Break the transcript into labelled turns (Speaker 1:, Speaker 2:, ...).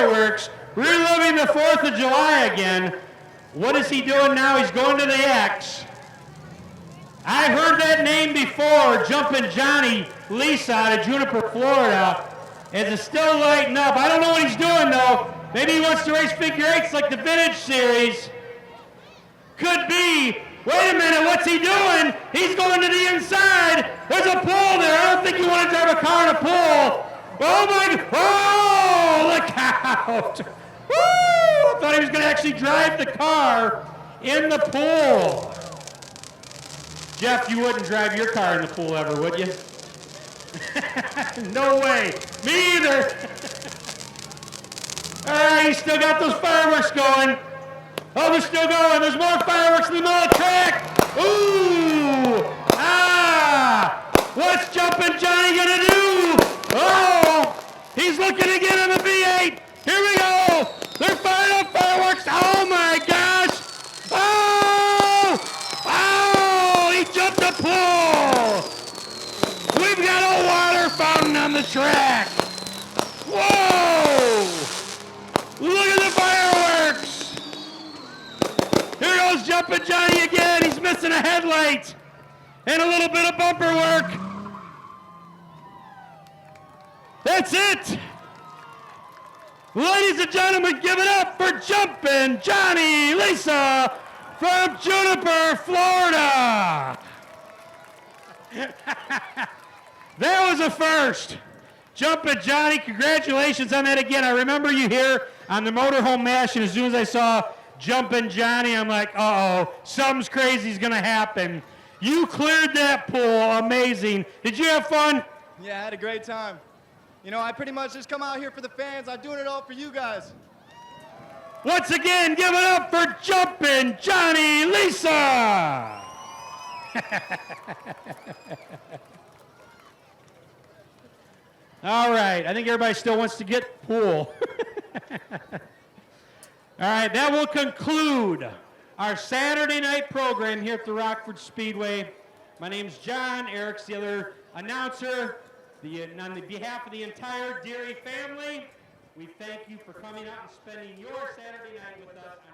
Speaker 1: fireworks, reliving the 4th of July again. What is he doing now? He's going to the X. I've heard that name before, Jumpin' Johnny Lisa out of Juniper, Florida. Is it still lighting up? I don't know what he's doing though. Maybe he wants to race figure eights like the Vintage Series. Could be. Wait a minute, what's he doing? He's going to the inside. There's a pool there. I don't think you want to drive a car in a pool. Oh my, oh, look out. Woo! I thought he was going to actually drive the car in the pool. Jeff, you wouldn't drive your car in the pool ever, would you? No way. Me either. All right, he's still got those fireworks going. Oh, they're still going. There's more fireworks in the middle of the track. Ooh! Ah! What's Jumpin' Johnny gonna do? Oh! He's looking again on the V8. Here we go. They're firing up fireworks. Oh my gosh! Oh! Oh! He jumped the pool. We've got a water fountain on the track. Whoa! Look at the fireworks. Here goes Jumpin' Johnny again. He's missing a headlight and a little bit of bumper work. That's it. Ladies and gentlemen, give it up for Jumpin' Johnny Lisa from Juniper, Florida. That was a first. Jumpin' Johnny, congratulations on that again. I remember you here on the motorhome mash, and as soon as I saw Jumpin' Johnny, I'm like, uh-oh, something's crazy's gonna happen. You cleared that pool, amazing. Did you have fun?
Speaker 2: Yeah, I had a great time. You know, I pretty much just come out here for the fans. I'm doing it all for you guys.
Speaker 1: Once again, give it up for Jumpin' Johnny Lisa. All right, I think everybody still wants to get pool. All right, that will conclude our Saturday night program here at the Rockford Speedway. My name's John. Eric's the other announcer. On the behalf of the entire Deary family, we thank you for coming out and spending your Saturday night with us on